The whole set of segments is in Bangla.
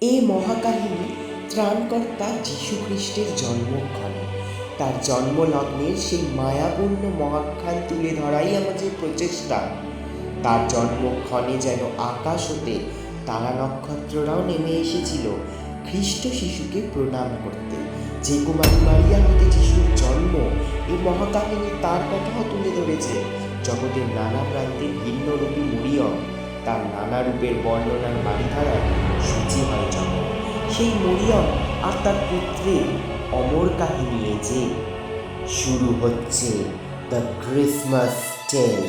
এই মহাকাহিনী ত্রাণকর্তা যীশুখ্রিস্টের জন্মক্ষণে, তার জন্মলগ্নের সেই মায়াপূর্ণ মহাখ্যান তুলে ধরাই আমাদের প্রচেষ্টা। তার জন্মক্ষণে যেন আকাশ হতে তারা নক্ষত্ররাও নেমে এসেছিল খ্রিস্ট শিশুকে প্রণাম করতে। যে কুমারী মারিয়া হতে যিশুর জন্ম, এই মহাকাহিনী তার কথাও তুলে ধরেছে। জগতের নানা প্রান্তের ভিন্নরূপী মরিয়ম তার নানা রূপের বর্ণনার বাড়িধারায় সূচি হয় জগৎ। সেই মরিয়ম আর তার পুত্রের অমর কাহিনী যে শুরু হচ্ছে the Christmas tale.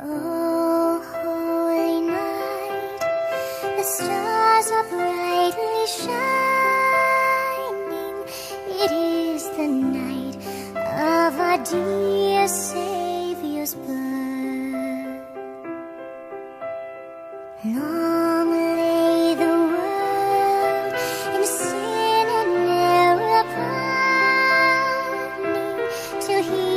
Oh, holy night, the stars are brightly shining. It is the night of our dear Savior's birth. Long lay the world in sin and error pining, till He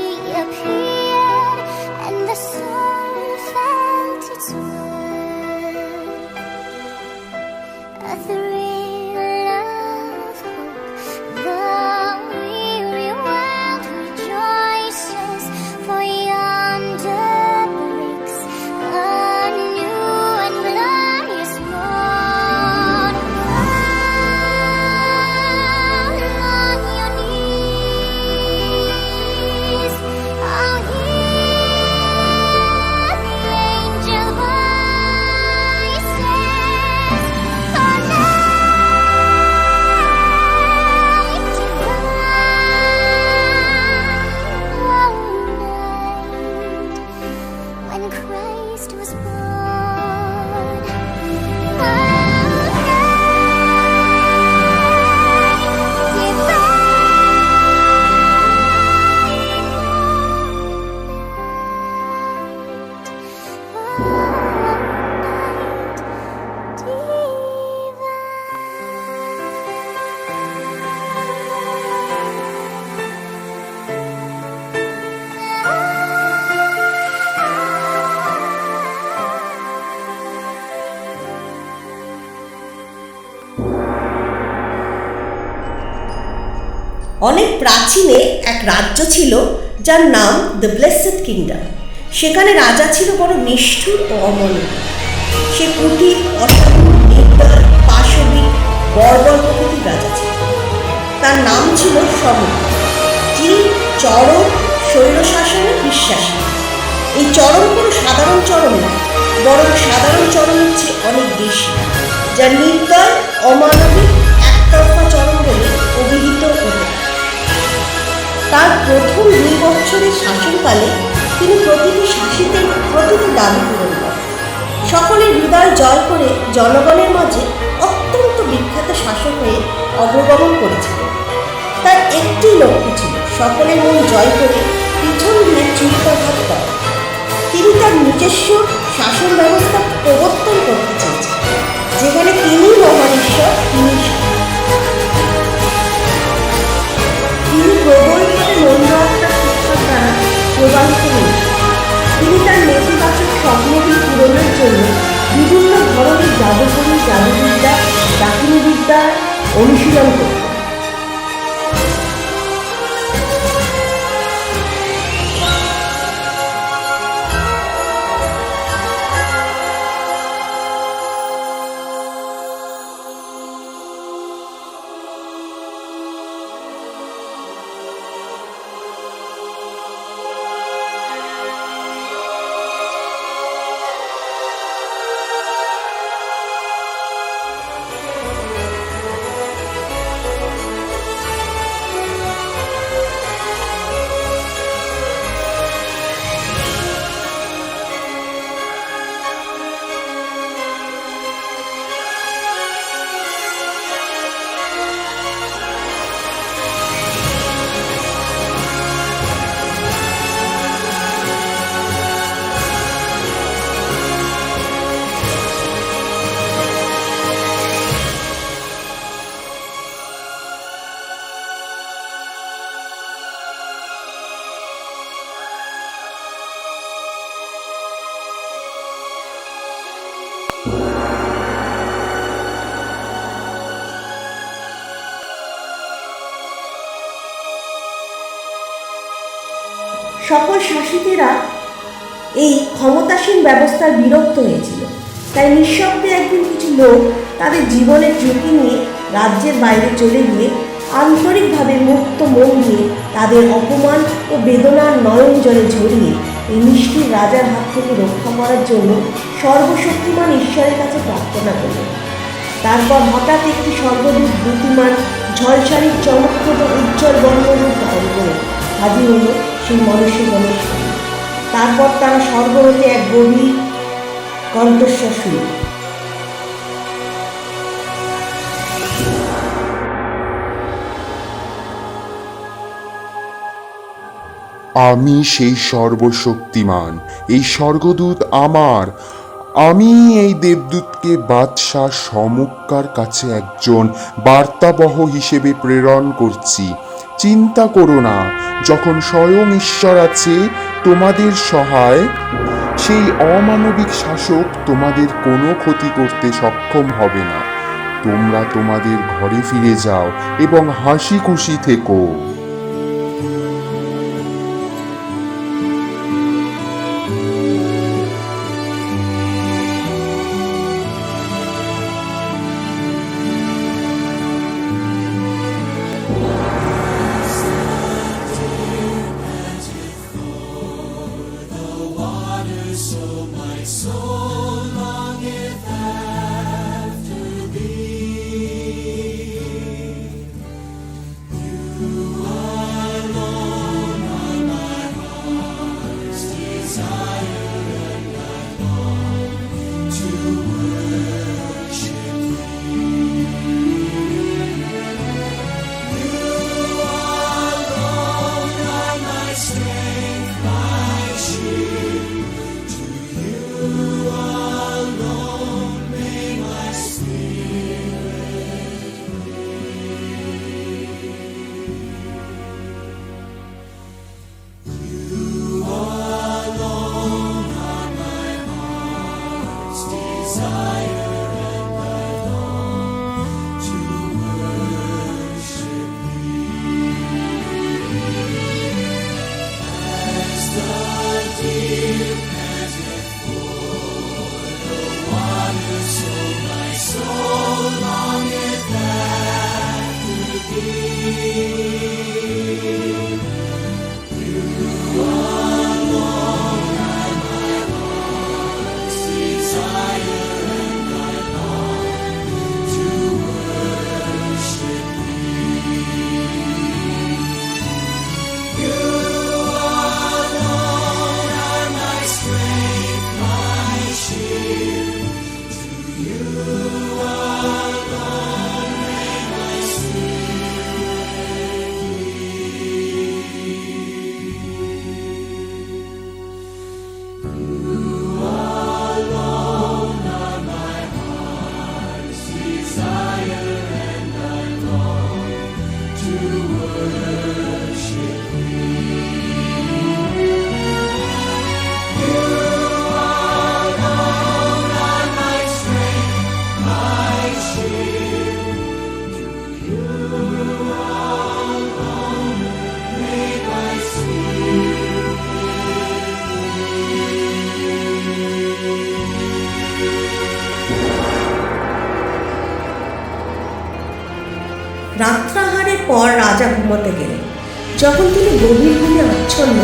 appeared and the soul felt its worth. A thrill of hope, the weary world rejoices, for yonder breaks a new and glorious morn. Fall on your knees, oh, hear the angel voices. For night divine, oh, night when Christ was born. Oh, night অনেক প্রাচীনে এক রাজ্য ছিল যার নাম দ্য ব্লেসেড কিংডম। সেখানে রাজা ছিল বড় নিষ্ঠুর ও অমানবিক। সে কুটির, অসাধু, নির্দয়, পাশবিক, বর্বর প্রকৃতির রাজা ছিল। তার নাম ছিল সমর, যিনি চরম স্বৈরশাসনে বিশ্বাসী। এই চরম কোনো সাধারণ চরম নয়, বরং সাধারণ চরমের চেয়ে অনেক বেশি, যা নির্দয়, অমানবিক, একতরফা চরম বলে অভিহিত হতো। তার প্রথম 2 বছরের শাসনকালে তিনি প্রতিটি শাসিতের প্রতিটি দাবি পূরণ করেন। সকলের হৃদয় জয় করে জনগণের মাঝে অত্যন্ত বিখ্যাত শাসক হয়ে অগ্রগমন করেছিলেন। তার একটি লক্ষ্য ছিল সকলের মন জয় করে পিছন দিয়ে চুরিকাঘাত করা। তিনি তার নিজস্ব শাসন ব্যবস্থা প্রবর্তন করতে চেয়েছেন, যেখানে তিনি মহান ঈশ্বর, তিনি প্রবলভাবে মনোরক্ষা শিক্ষার দ্বারা প্রবাহিত হয়েছেন। তিনি তার নেতিবাচক স্বপ্নটি পূরণের জন্য বিভিন্ন ধরনের জাদুকরী, জাদুবিদ্যা, ডাকিনীবিদ্যা অনুশীলন করতেন। সকল শাসিতেরা এই ক্ষমতাসীন ব্যবস্থার বিরক্ত হয়েছিল। তাই নিঃশব্দে একদিন কিছু লোক তাদের জীবনের ঝুঁকি নিয়ে রাজ্যের বাইরে চলে গিয়ে আন্তরিকভাবে মুক্ত মন নিয়ে তাদের অপমান ও বেদনার নয়ন জলে ঝরিয়ে এই নিষ্ঠুর রাজার হাত থেকে রক্ষা করার জন্য সর্বশক্তিমান ঈশ্বরের কাছে প্রার্থনা করলেন। তারপর হঠাৎ একটি স্বর্গদূত দ্যুতিমান ঝলসারির চমকপ্রদ উজ্জ্বল বর্ণরূপ ধারণ করে হাজির হল সেই মনুষ্যগণের সামনে। তারপর তারা স্বর্গ হতে এক গভীর কণ্ঠস্বর শুনল। আমি সেই সর্বশক্তিমান, এই স্বর্গদূত আমার। আমি এই দেবদূতকে বাদশাহ সমুক্কার কাছে একজন বার্তাবহ হিসেবে প্রেরণ করছি। চিন্তা করো না, যখন স্বয়ং ঈশ্বর আছে তোমাদের সহায়, সেই অমানবিক শাসক তোমাদের কোনো ক্ষতি করতে সক্ষম হবে না। তোমরা তোমাদের ঘরে ফিরে যাও এবং হাসি খুশি থেকো। রাত্রাহারের পর রাজা ঘুমাতে গেলেন। যখন তিনি গভীর ঘুমে আচ্ছন্ন,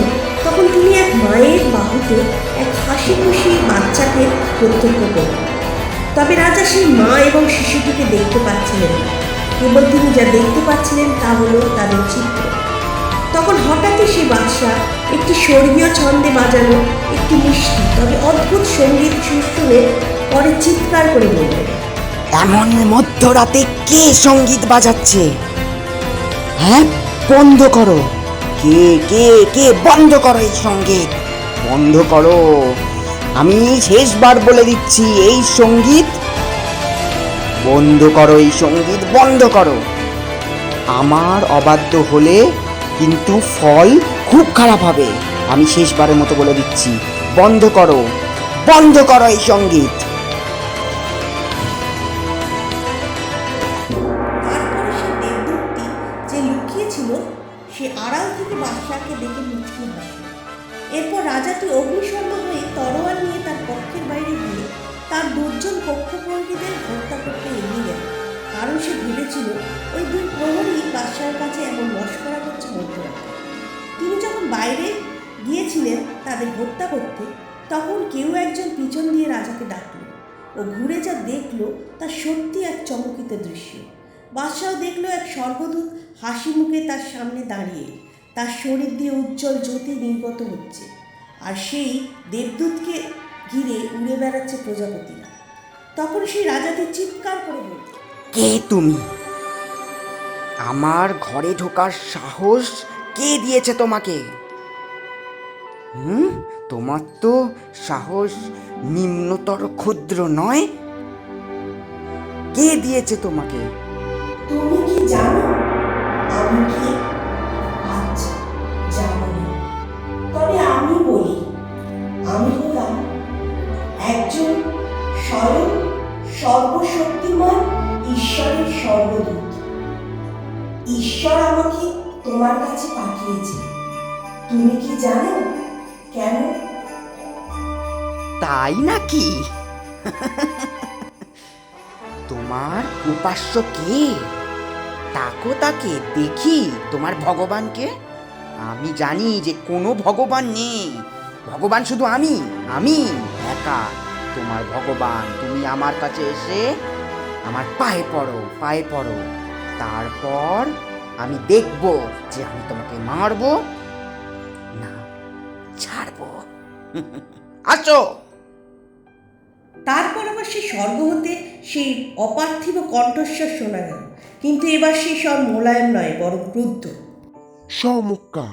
তখন তিনি এক মায়ের বাহুতে এক হাসি খুশি বাচ্চাকে প্রত্যক্ষ করলেন। তবে রাজা সেই মা এবং শিশুটিকে দেখতে পাচ্ছিলেন না। কেবল তিনি যা দেখতে পাচ্ছিলেন তা হলো তাদের চিত্র। তখন হঠাৎই সেই বাদশা একটি স্বর্গীয় ছন্দে বাজানো একটি মিষ্টি তবে অদ্ভুত সঙ্গীত সুর শুনে পরে চিৎকার করে বললেন, এমন মধ্যরাতে কে সঙ্গীত বাজাচ্ছে? হ্যাঁ, বন্ধ করো। কে কে কে বন্ধ করো এই সঙ্গীত, বন্ধ করো। আমি শেষবার বলে দিচ্ছি, এই সঙ্গীত বন্ধ করো, এই সঙ্গীত বন্ধ করো। আমার অবাধ্য হলে কিন্তু ফল খুব খারাপ হবে। আমি শেষবারের মতো বলে দিচ্ছি, বন্ধ করো, বন্ধ করো এই সঙ্গীত। তারপরে সে দেবদূতটি যে লুকিয়েছিল সে আড়াল থেকে বাদশাকে দেখে মুচকি হাসল এরপর রাজাটি অগ্নিশর্মা হয়ে তরোয়াল নিয়ে তার কক্ষের বাইরে গিয়ে তার 2 জন কক্ষপ্রহরীদের হত্যা করতে এগিয়ে গেল, কারণ সে ভেবেছিল ওই 2 প্রহরী বাদশাহের কাছে এমন মশকরা করছে মধ্যরাতে। তিনি যখন বাইরে গিয়েছিলেন তাদের হত্যা করতে, তখন কেউ একজন পিছন দিয়ে রাজাকে ডাকল। ও ঘুরে যা দেখল তা সত্যি এক চমকিত দৃশ্য। বাদশাহ দেখল এক স্বর্গদূত হাসি মুখে তার সামনে দাঁড়িয়ে, তার শরীর দিয়ে উজ্জ্বল জ্যোতি নির্গত হচ্ছে, আর সেই দেবদূতকে ঘিরে উড়ে বেড়াচ্ছে প্রজাপতিরা। তখন সেই রাজাটি চিৎকার করে বলল, কে তুমি? আমার ঘরে ঢোকার সাহস কে দিয়েছে তোমাকে? তোমার তো সাহস নিম্নতর ক্ষুদ্র নয়। কে দিয়েছে তোমাকে? তুমি কি জানো আমি কি? আচ্ছা, জানো না, তবে আমি বলি, আমি হলাম একজন স্বয়ং সর্বশক্তিমান ঈশ্বরের স্বর্গদূত। ঈশ্বর আমাকে তোমার কাছে পাঠিয়েছে। তুমি কি জানো কেন? তাই নাকি? তোমার উপাস্য কে? তাকো তাকে দেখি, তোমার ভগবানকে। আমি জানি যে কোনো ভগবান নেই, ভগবান শুধু আমি একা তোমার ভগবান। তুমি আমার কাছে এসে আমার পায়ে পড়ো, তারপর আমি দেখব যে আমি তোমাকে মারবো না ছাড়বো। আসো। তারপর আবার সেই স্বর্গ হতে সেই অপার্থিব কণ্ঠস্বর শোনা গেল, কিন্তু এবার সেই স্বর মোলায়েম নয়, বরং ক্রুদ্ধ। সমক্কা,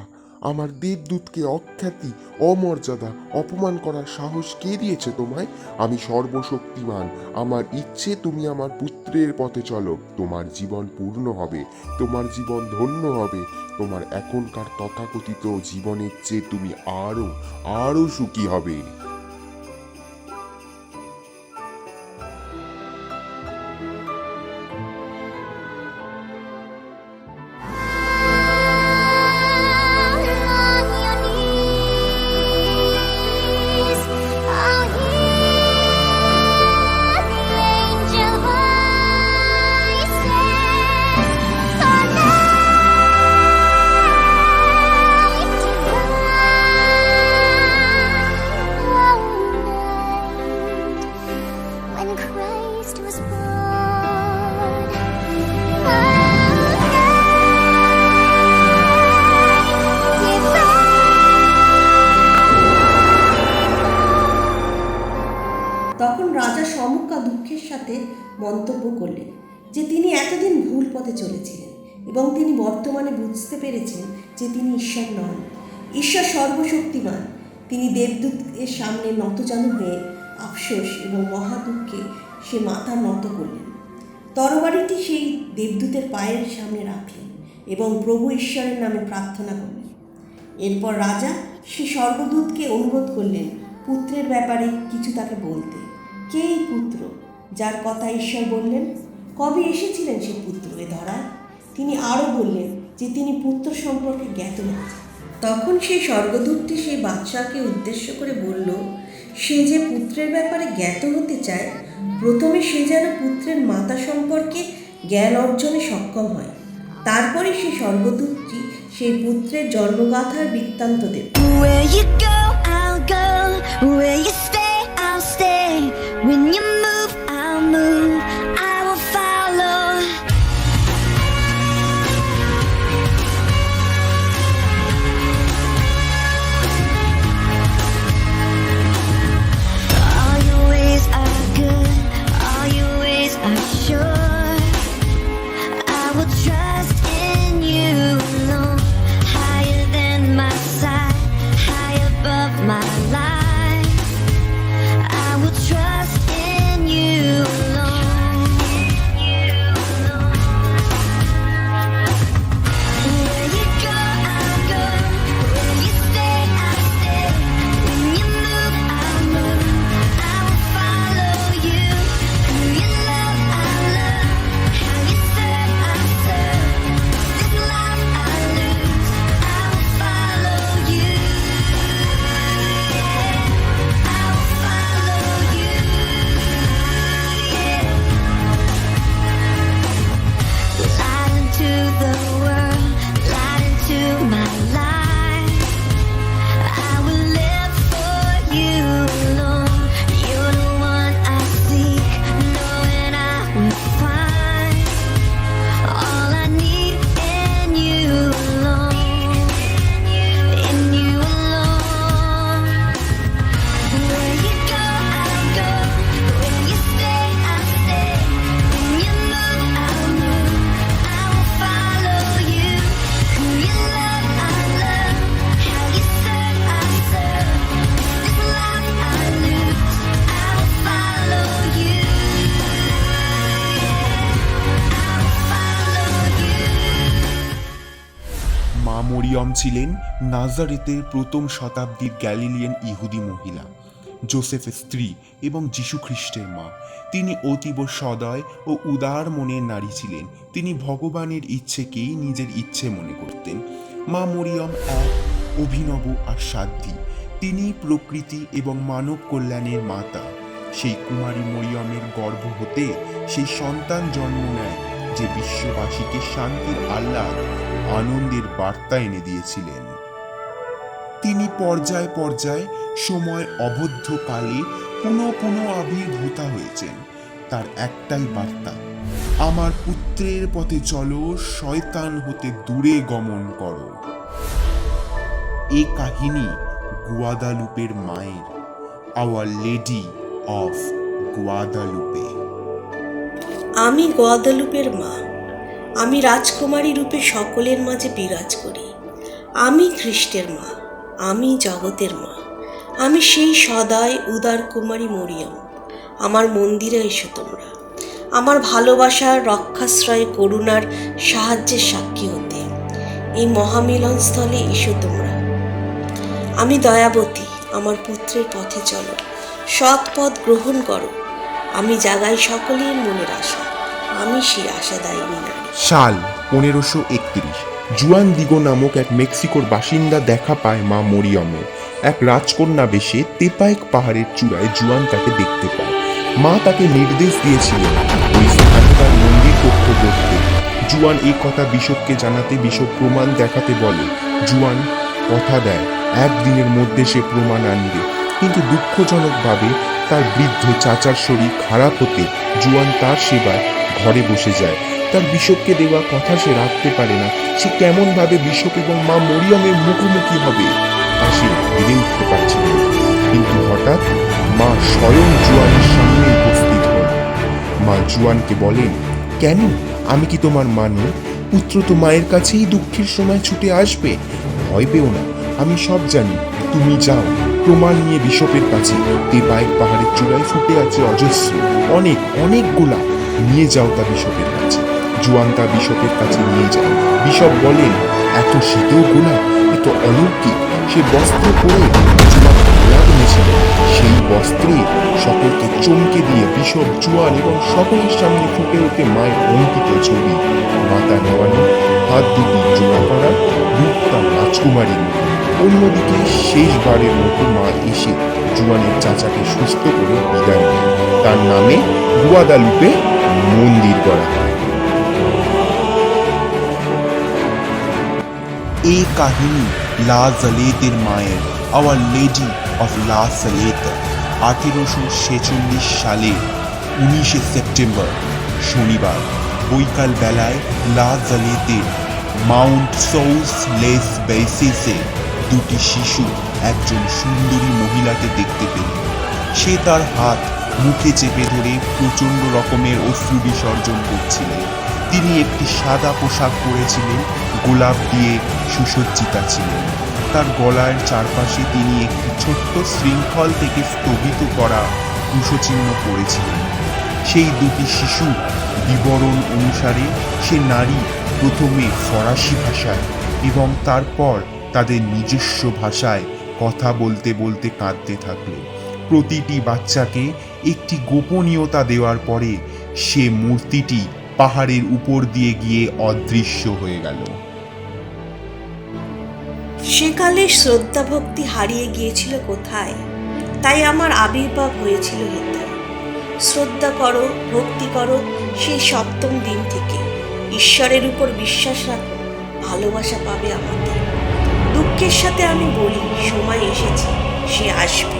আমার দেবদূতকে অখ্যাতি, অমর্যাদা, অপমান করার সাহস কে দিয়েছে তোমায়? আমি সর্বশক্তিমান। আমার ইচ্ছে তুমি আমার পুত্রের পথে চলো। তোমার জীবন পূর্ণ হবে, তোমার জীবন ধন্য হবে। তোমার এখনকার তথাকথিত জীবনের চেয়ে তুমি আরো সুখী হবে। On your knees, I'll hear the angel voices. So night when Christ was born. তখন রাজা সমক্কা দুঃখের সাথে মন্তব্য করলেন যে তিনি এতদিন ভুল পথে চলেছিলেন এবং তিনি বর্তমানে বুঝতে পেরেছেন যে তিনি ঈশ্বর নন। ঈশ্বর সর্বশক্তিমান। তিনি দেবদূতের সামনে নতজানু হয়ে আফসোস এবং মহা দুঃখে সে মাথা নত করলেন। তরবারিটি সেই দেবদূতের পায়ের সামনে রাখলেন এবং প্রভু ঈশ্বরের নামে প্রার্থনা করলেন। এরপর রাজা সে স্বর্গদূতকে অনুরোধ করলেন পুত্রের ব্যাপারে কিছু তাকে বলতে। কে এই পুত্র যার কথা ঈশ্বর বললেন? কবে এসেছিলেন সে পুত্র এ ধরায়? তিনি আরও বললেন যে তিনি পুত্র সম্পর্কে জ্ঞাত না। তখন সেই স্বর্গদূতটি সেই বাদশাহকে উদ্দেশ্য করে বলল, সে যে পুত্রের ব্যাপারে জ্ঞাত হতে চায়, প্রথমে সে যেন পুত্রের মাতা সম্পর্কে জ্ঞান অর্জনে সক্ষম হয়। তারপরে সেই স্বর্গদূতটি সেই পুত্রের জন্মগাথার বৃত্তান্ত দেবে। Where you go, I'll go. Where you stay, I'll stay. When you move, I'll move. I will follow. All your ways are good. All your ways are sure. I will trust in you alone. Higher than my sight, high above my life. I will trust in Mariam ছিলেন নাজারেতের প্রথম শতাব্দীর গ্যালিলিয়ান ইহুদি মহিলা, জোসেফের স্ত্রী এবং যীশু খ্রিস্টের মা। তিনি অতীব সদয় ও উদার মনের নারী ছিলেন। তিনি ভগবানের ইচ্ছেকেই নিজের ইচ্ছে মনে করতেন। মা মরিয়ম এক অভিনব আর সাধ্যী। তিনি প্রকৃতি এবং মানব কল্যাণের মাতা। সেই কুমারী মরিয়মের গর্ভ হতে সেই সন্তান জন্ম নেয় যে বিশ্ববাসীকে শান্তির আহ্লাদ, আনন্দের বার্তা এনে দিয়েছিলেন। তিনি পর্যায় পর্যায়ে সময়ের অবদ্ধ কালে পুনঃ পুনঃ আবির্ভূতা হয়েছেন। তার একটাই বার্তা, আমার পুত্রের পথে চলো, শয়তান হতে দূরে গমন করো। এই কাহিনী গুয়াদালুপের মায়ের, আওয়ার লেডি অফ গুয়াদালুপে। আমি গুয়াদালুপের মা। আমি রাজকুমারী রূপে সকলের মাঝে বিরাজ করি। আমি খ্রিস্টের মা। আমি জগতের মা। আমি সেই সদয় উদার কুমারী মরিয়ম। আমার মন্দিরে এসো তোমরা, আমার ভালোবাসার, রক্ষাশ্রয়, করুণার, সাহায্যের সাক্ষী হতে। এই মহামিলনস্থলে এসো তোমরা। আমি দয়াবতী। আমার পুত্রের পথে চলো, সৎ পথ গ্রহণ করো। আমি জাগাই সকলের মনের আশা। আমি সেই আশাদায়িনী নারী। সাল 1531 জুয়ান দিগো নামক এক মেক্সিকোর বাসিন্দা দেখা পায় মা মরিয়মের। এক রাজকন্যা বেশে তেপায়েক পাহাড়ের চূড়ায় জুয়ান তাকে দেখতে পায়। মা তাকে নির্দেশ দিয়েছিলেন ওই স্থানে তার মন্দির কক্ষ গড়তে। জুয়ান এই কথা বিশপকে জানাতে বিশপ প্রমাণ দেখাতে বলে। জুয়ান কথা দেয় একদিনের মধ্যে সে প্রমাণ আনবে, কিন্তু দুঃখজনকভাবে তার বৃদ্ধ চাচার শরীর খারাপ হতে জুয়ান তার সেবায় ঘরে বসে যায়। তার বিশপকে দেওয়া কথা সে রাখতে পারে না। সে কেমনভাবে বিশপ এবং মা মরিয়মের মুখোমুখি হবে তা সে ভেবে উঠতে পারছিল না। কিন্তু হঠাৎ মা স্বয়ং জুয়ানের সামনে উপস্থিত হন। মা জুয়ানকে বলেন, কেন? আমি কি তোমার মা নই? পুত্র তো মায়ের কাছেই দুঃখের সময় ছুটে আসবে। ভয় পেও না, আমি সব জানি। তুমি যাও, প্রমাণ নিয়ে বিশপের কাছে। তেপায়েক পাহাড়ের চূড়ায় ফুটে আছে অজস্র, অনেক অনেক গোলাপ। নিয়ে যাও তা বিশপের কাছে। জুয়ান তা বিশপের কাছে নিয়ে যায়। বিশপ বলেন, এত শীতেও গোলাপ, এত অলৌকিক। সে বস্ত্র পরে জুয়ান গোলাপ এনেছিল। সেই বস্ত্রে সকলকে চমকে দিয়ে বিশপ, জুয়ান এবং সকলের সামনে ফুটে ওঠে মায়ের অঙ্কিত ছবি। মাতা নেওয়ানো, হাত দুটি জোড়া করা, রূপ তার রাজকুমারীর মতো। অন্যদিকে শেষবারের মতো মা এসে জুয়ানের চাচাকে সুস্থ করে বিদায় নেয়। তার নামে গুয়াদালুপে মন্দির গড়া হয়। এই কাহিনী লা জালেতের মায়ের, আওয়ার লেডি অফ লা সালেতা। 1846 সালে 19 সেপ্টেম্বর শনিবার বৈকাল বেলায় লা জালেতের মাউন্ট সৌস লেস বেসিসে দুটি শিশু একজন সুন্দরী মহিলাকে দেখতে পেল। সে তার হাত মুখে চেপে ধরে প্রচণ্ড রকমের অশ্রু বিসর্জন করছিলেন। তিনি একটি সাদা পোশাক পরেছিলেন, গোলাপ দিয়ে সুসজ্জিতা ছিলেন। তার গলার চারপাশে তিনি একটি ছোট্ট শৃঙ্খল থেকে স্থগিত করা কুশচিহ্ন পরেছিলেন। সেই দুটি শিশু বিবরণ অনুসারে সে নারী প্রথমে ফরাসি ভাষায় এবং তারপর তাদের নিজস্ব ভাষায় কথা বলতে বলতে কাঁদতে থাকলো। প্রতিটি বাচ্চাকে একটি গোপনীয়তা দেওয়ার পরে সে মূর্তিটি পাহাড়ের উপর দিয়ে গিয়ে অদৃশ্য হয়ে গেল। সেকালে শ্রদ্ধা ভক্তি হারিয়ে গিয়েছিল কোথায়, তাই আমার আবির্ভাব হয়েছিল হৃদয়ে। শ্রদ্ধা করো, ভক্তি করো সেই সপ্তম দিন থেকে। ঈশ্বরের উপর বিশ্বাস রাখো, ভালোবাসা পাবে আমাদের। দুঃখের সাথে আমি বলি, সময় এসেছে, সে আসবে।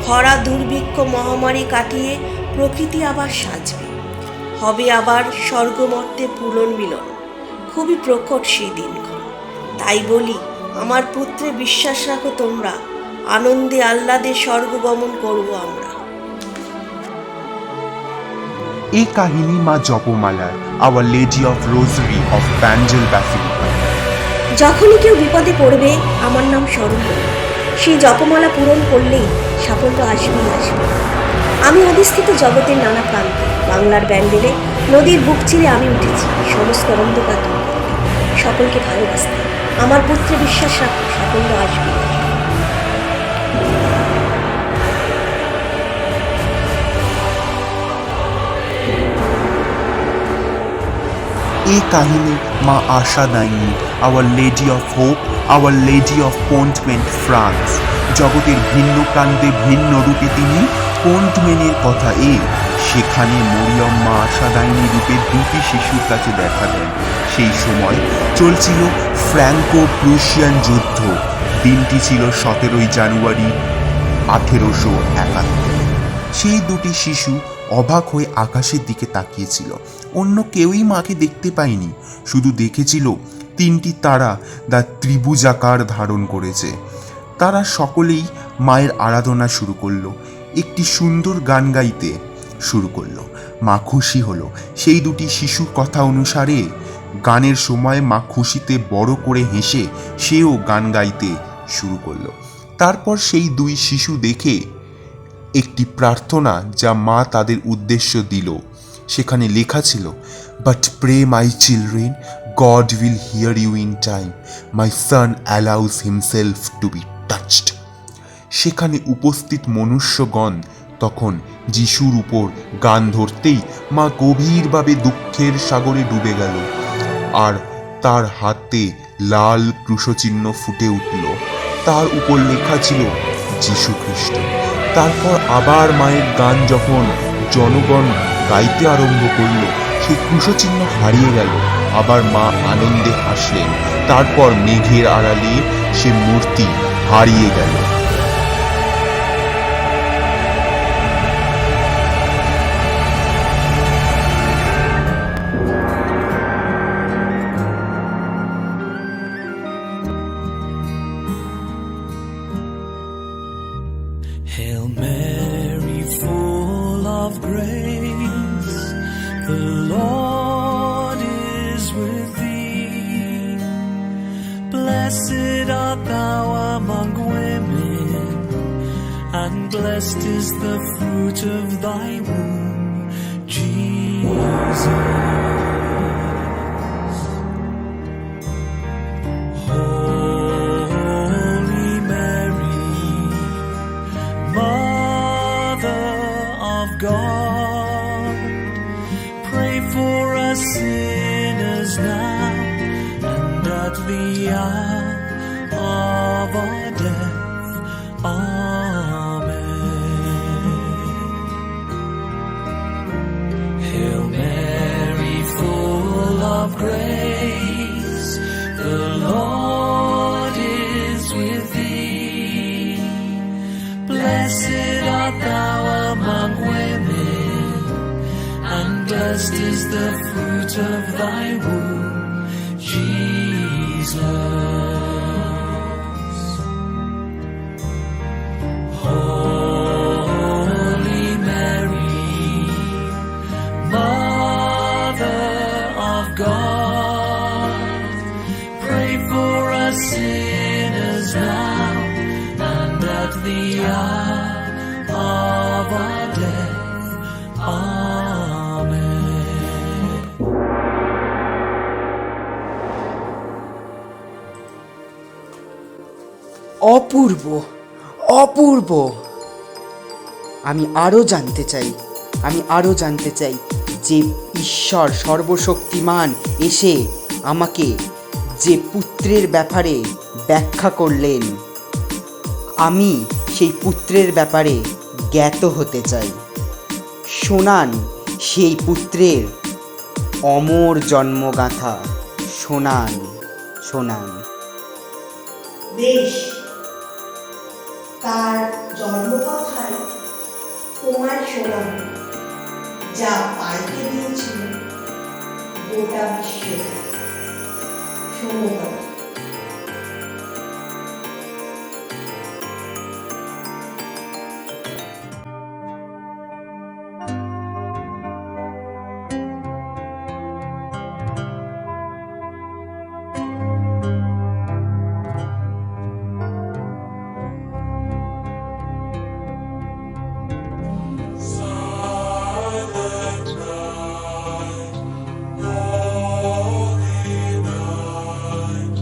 খরা, দুর্ভিক্ষ, মহামারী কাটিয়ে প্রকৃতি আবার সাজবে। হবে আবার স্বর্গমর্তে পুনর্মিলন। খুবই প্রকট সেই দিনক্ষণ। তাই বলি, আমার পুত্রে বিশ্বাস রাখো তোমরা। আনন্দে আহ্লাদে স্বর্গগমন করব আমরা। এই কাহিনী মা জপমালার, our lady of rosary of Bandel basilica. যখনই কেউ বিপদে পড়বে আমার নাম স্মরণ করবে। সেই জপমালা পূরণ করলেই সাফল্য আসবেই আসবে। আমি অধিষ্ঠিত জগতের নানা প্রান্তে, বাংলার ব্যান্ডেলে নদীর বুক চিরে আমি উঠেছি সমস্ত অন্ধকার দূর করতে, সকলকে ভালোবাসতে। আমার পুত্রে বিশ্বাস রাখো, সাফল্য আসবে। এই কাহিনী মা আশা দাইনি, our lady of hope, our lady of Pontmain, France. জগতের ভিন্ন প্রান্তে ভিন্ন রূপে তিনি পন্টমেনের কথা সেখানে মরিয়ম মা আশা দাইনি রূপে দুটি শিশুর কাছে দেখা দেন। সেই সময় চলছিল ফ্র্যাঙ্কো প্রুশিয়ান যুদ্ধ। দিনটি ছিল 17 জানুয়ারি 1871। সেই দুটি শিশু অবাক হয়ে আকাশের দিকে তাকিয়েছিল। অন্য কেউই মাকে দেখতে পায়নি, শুধু দেখেছিল তিনটি তারা যা ত্রিভুজাকার ধারণ করেছে। তারা সকলেই মায়ের আরাধনা শুরু করলো, একটি সুন্দর গান গাইতে শুরু করলো। মা খুশি হলো। সেই দুটি শিশুর কথা অনুসারে গানের সময় মা খুশিতে বড় করে হেসে সেও গান গাইতে শুরু করলো। তারপর সেই দুই শিশু দেখে একটি প্রার্থনা যা মা তাদের উদ্দেশ্য দিল। সেখানে লেখা ছিল, but pray my children, God will hear you in time, my son allows himself to be touched. সেখানে উপস্থিত মনুষ্যগণ তখন যিশুর উপর গান ধরতেই মা গভীরভাবে দুঃখের সাগরে ডুবে গেল, আর তার হাতে লাল ক্রুশচিহ্ন ফুটে উঠল। তার উপর লেখা ছিল যীশু খ্রিস্ট। তারপর আবার মায়ের গান যখন জনগণ গাইতে আরম্ভ করল, সেই ক্রুশচিহ্ন হারিয়ে গেল। আবার মা আনন্দে হাসলেন। তারপর মেঘের আড়ালে সে মূর্তি হারিয়ে গেল। Hail Mary, full of grace, the Lord is with thee. Blessed art thou among women, and blessed is the fruit of thy womb, Jesus. Holy Mary, Mother of God, pray for us sinners now and at the hour of our death. Amen. Hail Mary, full of grace, the Lord is with thee. Blessed art thou among women, and blessed is the fruit of thy womb, Jesus. Holy Mary, Mother of God, pray for us sinners now and at the hour of our death. Amen. অপূর্ব, অপূর্ব। আমি আরও জানতে চাই যে ঈশ্বর সর্বশক্তিমান এসে আমাকে যে পুত্রের ব্যাপারে ব্যাখ্যা করলেন, আমি সেই পুত্রের ব্যাপারে জ্ঞাত হতে চাই। শোনান সেই পুত্রের অমর জন্মগাথা, শোনান, শোনান। বেশ, তার জন্মকথায় তোমায় শোনাব, যা পাইতে দিয়েছিল গোটা বিশ্ব। শোনো তবে। Silent night, holy night,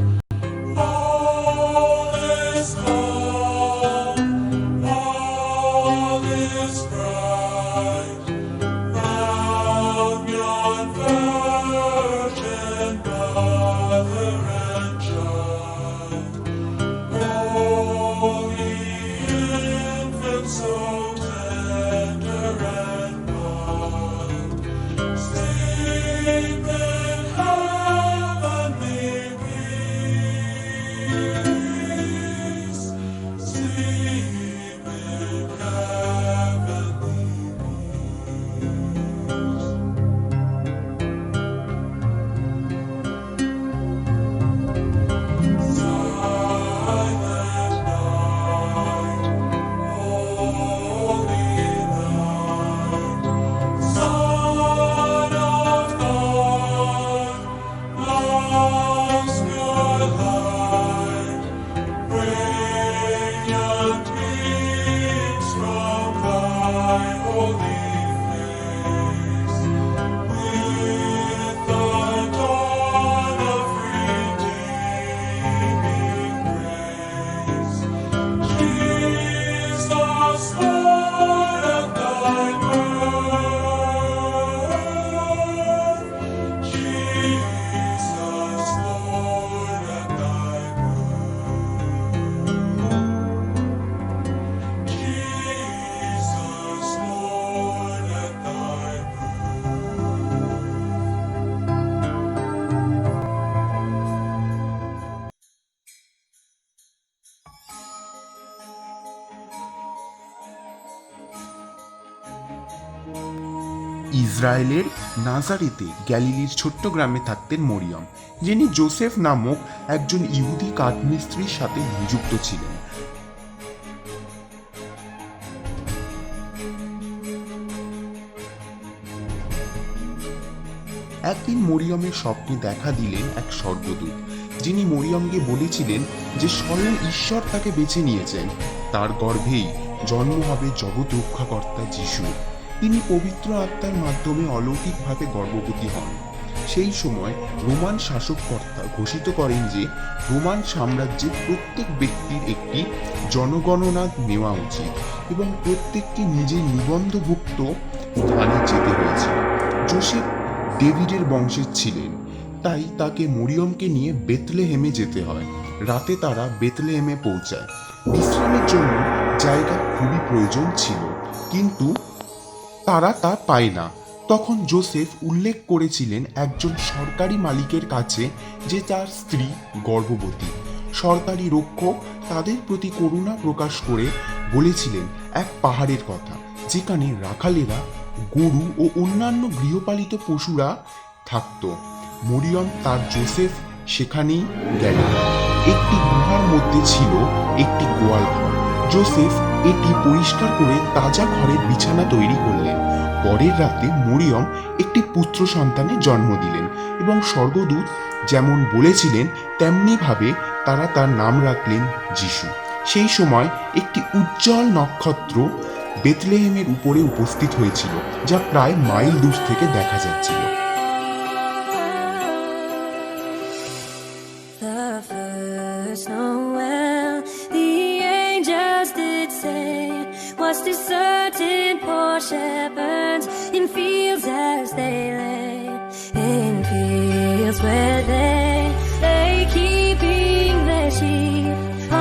ইসরায়েলের নাজারেতে গ্যালিলির ছোট্ট গ্রামে থাকতেন মরিয়ম, যিনি জোসেফ নামক একজন ইহুদি কাঠমিস্ত্রির সাথে নিযুক্ত ছিলেন। একদিন মরিয়মের স্বপ্নে দেখা দিলেন এক স্বর্গদূত, যিনি মরিয়মকে বলেছিলেন যে স্বয়ং ঈশ্বর তাকে বেছে নিয়েছেন, তার গর্ভেই জন্ম হবে জগৎ রক্ষাকর্তা যিশু। তিনি পবিত্র আত্মার মাধ্যমে অলৌকিকভাবে গর্ভবতী হন। সেই সময় রোমান শাসককর্তা ঘোষিত করেন যে রোমান সাম্রাজ্যের প্রত্যেক ব্যক্তির একটি জনগণনা নেওয়া উচিত এবং প্রত্যেককে নিজের নিবন্ধভুক্ত স্থানে যেতে হয়েছিল। জোসেফ ডেভিডের বংশের ছিলেন, তাই তাকে মরিয়মকে নিয়ে বেথলেহেমে যেতে হয়। রাতে তারা বেথলেহেমে পৌঁছায়। বিশ্রামের জন্য জায়গা খুবই প্রয়োজন ছিল, কিন্তু তারা তা পায় না। তখন জোসেফ উল্লেখ করেছিলেন একজন সরকারি মালিকের কাছে যে তার স্ত্রী গর্ভবতী। সরকারি রক্ষক তাদের প্রতি করুণা প্রকাশ করে বলেছিলেন এক পাহাড়ের কথা, যেখানে রাখালেরা, গরু ও অন্যান্য গৃহপালিত পশুরা থাকত। মরিয়ম তার জোসেফ সেখানেই গেলেন। একটি গুহার মধ্যে ছিল একটি গোয়াল ঘর। জোসেফ এটি পরিষ্কার করে তাজা ঘরের বিছানা তৈরি করলেন। পরের রাতে মরিয়ম একটি পুত্র সন্তানের জন্ম দিলেন এবং স্বর্গদূত যেমন বলেছিলেন তেমনিভাবে তারা তার নাম রাখলেন যিশু। সেই সময় একটি উজ্জ্বল নক্ষত্র বেথলেহেমের উপরে উপস্থিত হয়েছিল, যা প্রায় মাইল দূর থেকে দেখা যাচ্ছিল। The first Noel, the angels did say, was to certain poor shepherds in fields as they lay, in fields where they lay keeping their sheep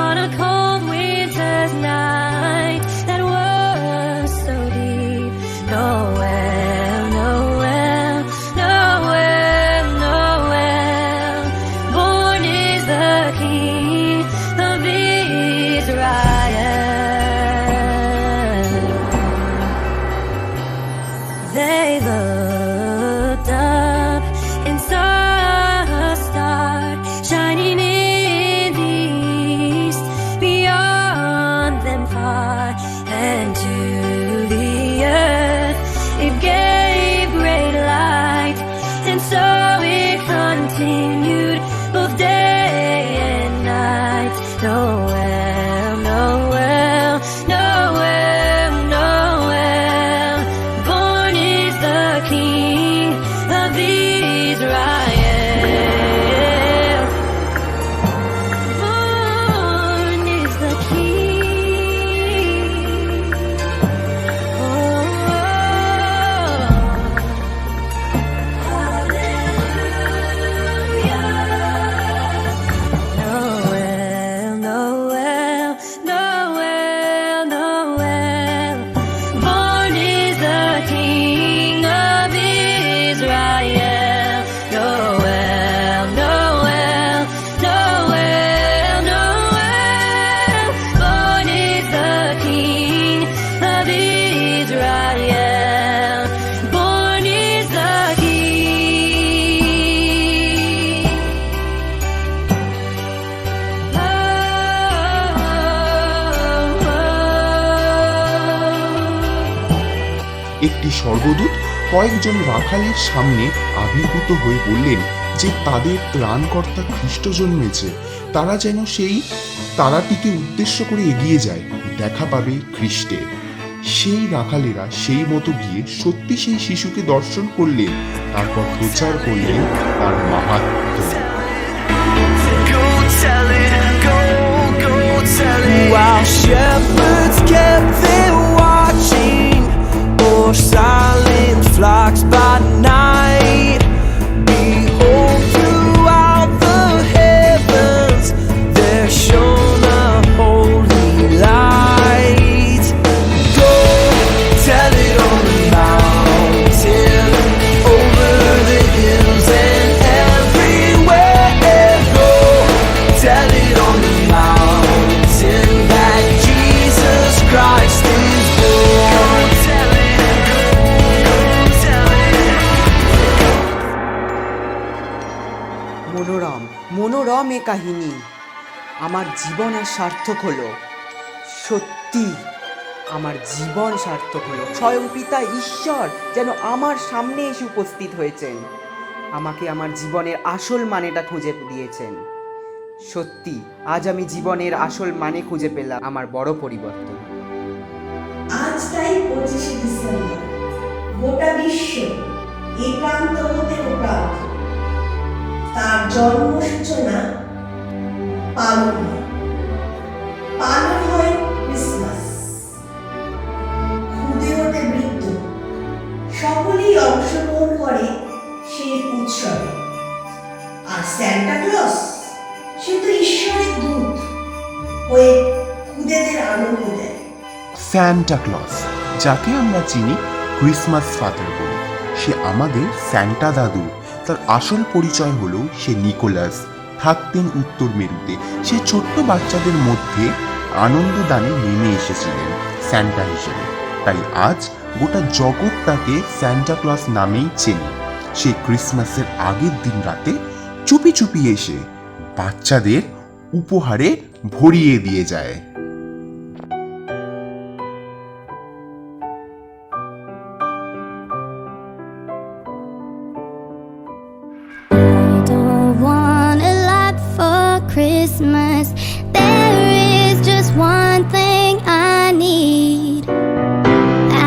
on a cold winter's night that was so deep. Noel, Noel, Noel, Noel, born is the King of Israel. They looked up and saw a star shining in the east, beyond them far, and to the earth it gave great light, and so it continued both day and night. Noel, Noel, Noel, Noel, born is the King of Israel. Born is the King. Oh, hallelujah. Noel, Noel, Noel, Noel, born is the King of Israel. Noel, Noel, Noel, Noel, born is the King of Israel. Born is the King. একটি স্বর্গদূত কয়েকজন রাখালের সামনে আবির্ভূত হয়ে বললেন যে তাদের ত্রাণকর্তা খ্রিস্ট জন্মেছে। তারা যেন সেই তারাটিকে উদ্দেশ্য করে এগিয়ে যায়, দেখা পাবে খ্রিস্টের। সেই রাখালেরা সেই মতো গিয়ে সত্যি সেই শিশুকে দর্শন করলেন, তারপর প্রচার করলেন তার মাহাত্ম্য। Go tell it, go tell it. While shepherds kept their watching, or silent flocks by night, behold, throughout the heavens there shone a holy light. Go tell it on the mountain, over the hills and everywhere. Go tell it on the mountain that Jesus Christ is born. Go tell it, go মনোরম মনোরম এ কাহিনী। আমার জীবন আর সার্থক হলো। সত্যি আমার জীবন সার্থক হলো। স্বয়ং পিতা ঈশ্বর যেন আমার সামনে এসে উপস্থিত হয়েছেন, আমাকে আমার জীবনের আসল মানেটা খুঁজে দিয়েছেন। সত্যি আজ আমি জীবনের আসল মানে খুঁজে পেলাম। আমার বড় পরিবর্তন। আজ তাই 25শে ডিসেম্বর গোটা বিশ্ব এই প্রান্ত হতে ও প্রান্ত তার জন্ম সূচনা পালন হয়। পালন হয় ক্রিসমাস। ক্ষুদে হতে মৃত্যু সকলেই অংশগ্রহণ করে সেই উৎসবে। আর স্যান্টা ক্লজ সে তো ঈশ্বরের দূত হয়ে ক্ষুদেদের আনন্দ দেয়। স্যান্টা ক্লজ, যাকে আমরা চিনি ক্রিসমাস ফাদার বলে, সে আমাদের স্যান্টা দাদু। তার আসল পরিচয় হলো সে নিকোলাস, থাকতেন উত্তর মেরুতে। সে ছোট্ট বাচ্চাদের মধ্যে আনন্দদানে নেমে এসেছিলেন স্যান্টা হিসেবে। তাই আজ গোটা জগৎ তাকে স্যান্টা ক্লজ নামেই চেনে। সে ক্রিসমাসের আগের দিন রাতে চুপি চুপি এসে বাচ্চাদের উপহারে ভরিয়ে দিয়ে যায়। I don't want a lot for Christmas. There is just one thing I need.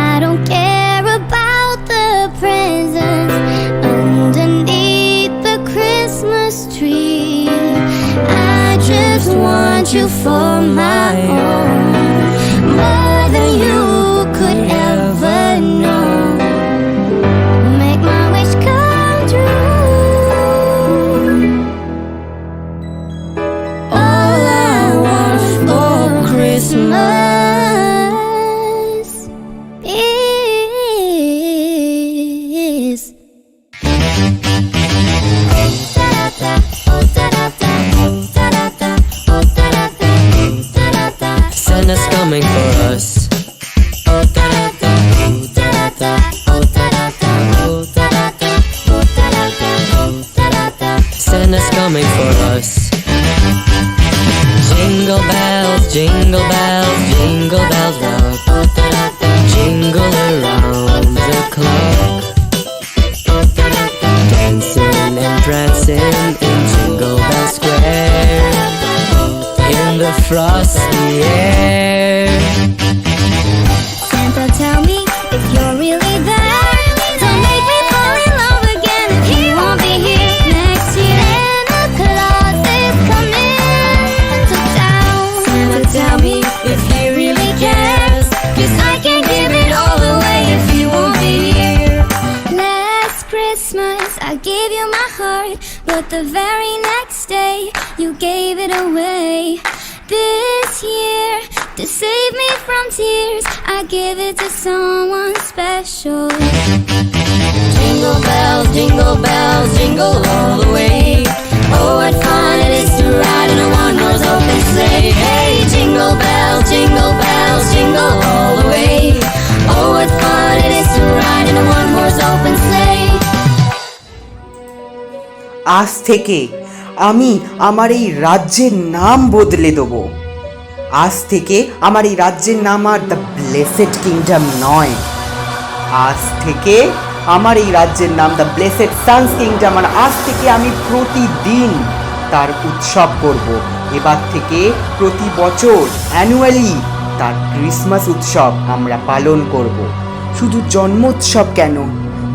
I don't care about the presents underneath the Christmas tree. I just want you for my own, more than you could ever know. Make my wish come true. All I want for Christmas is Santa's coming for us. Santa's coming for us. Jingle bells, jingle bells, jingle bells rock. Jingle around the clock. Dancing and prancing in Jingle Bell Square, in the frosty air. Santa, tell me if you're really there. Don't make me fall in love again if he won't be here next year. Santa Claus is coming to town. Santa, tell me if he really cares, 'cause I can't give it all away if he won't be here. Last Christmas I gave you my heart, but the very next day you gave it away. This year, to save me from tears, I give it to someone special. Jingle bells, jingle all the way. Oh, what fun it is to ride in a one-horse open sleigh. Hey, jingle bells, jingle all the way. Oh, what fun it is to ride in a one-horse open sleigh. আজ থেকে আমি আমার এই রাজ্যের নাম বদলে দেব। আজ থেকে আমার এই রাজ্যের নাম আর দ্য ব্লেসেড কিংডম নয়। আজ থেকে আমার এই রাজ্যের নাম দ্য ব্লেসেড সানস কিংডম। আর আজ থেকে আমি প্রতিদিন তার উৎসব করব। এবার থেকে প্রতি বছর অ্যানুয়ালি তার ক্রিসমাস উৎসব আমরা পালন করব। শুধু জন্মোৎসব কেন,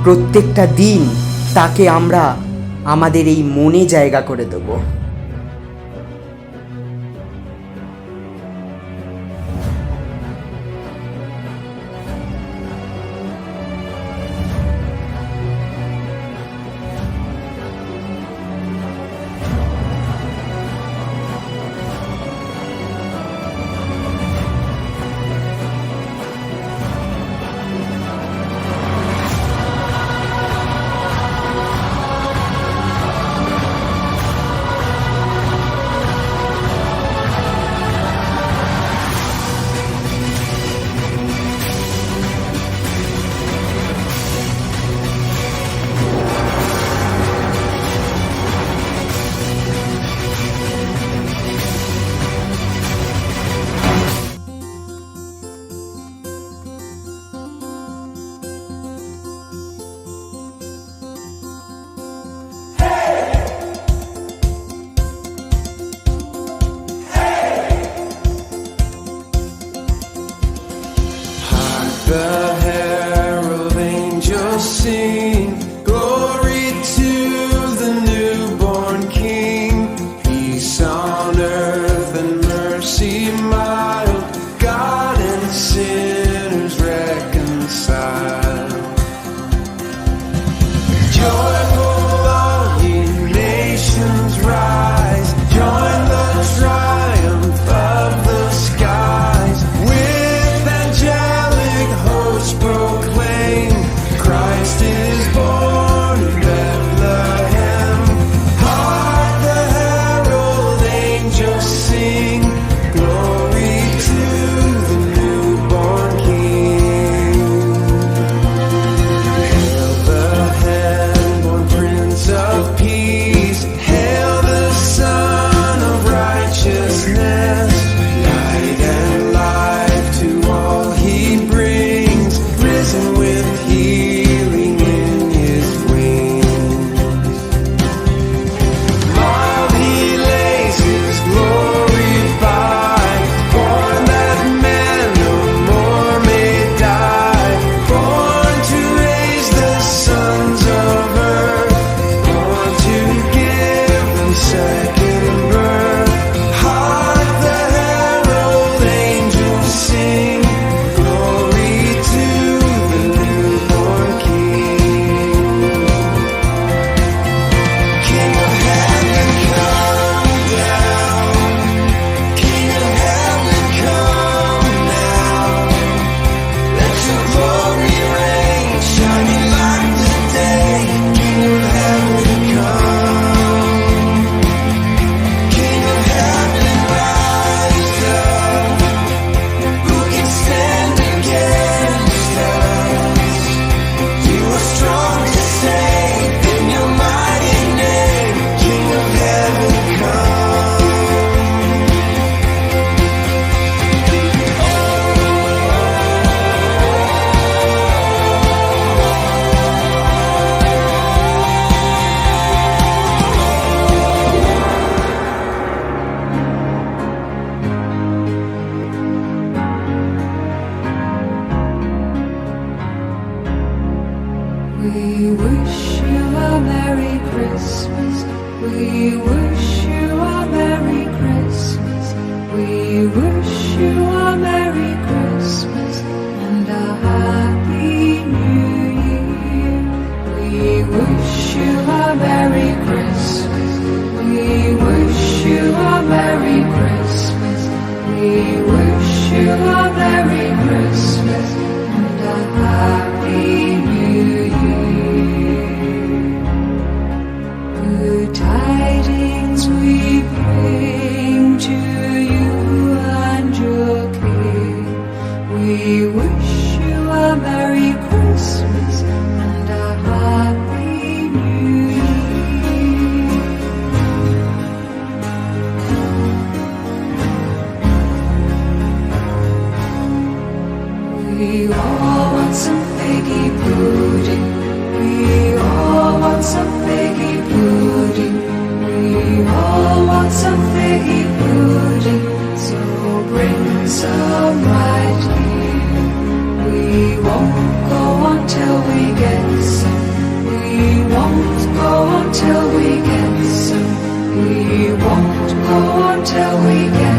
প্রত্যেকটা দিন তাকে আমরা আমাদের এই মনে জায়গা করে দেবো। sing glory to the newborn King. Peace on earth and mercy mild, God and sinners reconciled. Joyful all ye nations rise, join the triumph of the skies. With angelic hosts proclaim, Christ is born in Bethlehem. Hark the herald angels sing, glory to the newborn King. Hail the heaven-born Prince of Peace, hail the Son of Righteousness. Light and life to all he brings, risen with healing in his wings. Mild he lays his glory by, born that man no more may die, born to raise the sons of earth, born to give them second birth. Hark the herald angels sing, glory to the newborn King. King of heaven, come down. King of heaven, come now. Let your glory reign, shining like the day. King of heaven, come. King of heaven, rise up. Who can stand against us? You are strong to save in your mighty name. King of heaven, come. We wish you a Merry Christmas. We wish you a Merry Christmas. We wish you a Merry Christmas and a Happy New Year. We wish you a Merry Christmas. We wish you a Merry Christmas. We wish you a Merry Christmas and a Happy New Year. Good tidings we bring to you and your King. We wish you a Merry Christmas and a Happy New Year. We all want some figgy pudding. We all want some figgy pudding. We all want some figgy pudding. So bring some right here. We won't go until we get some. We won't go until we get some. We won't go until we get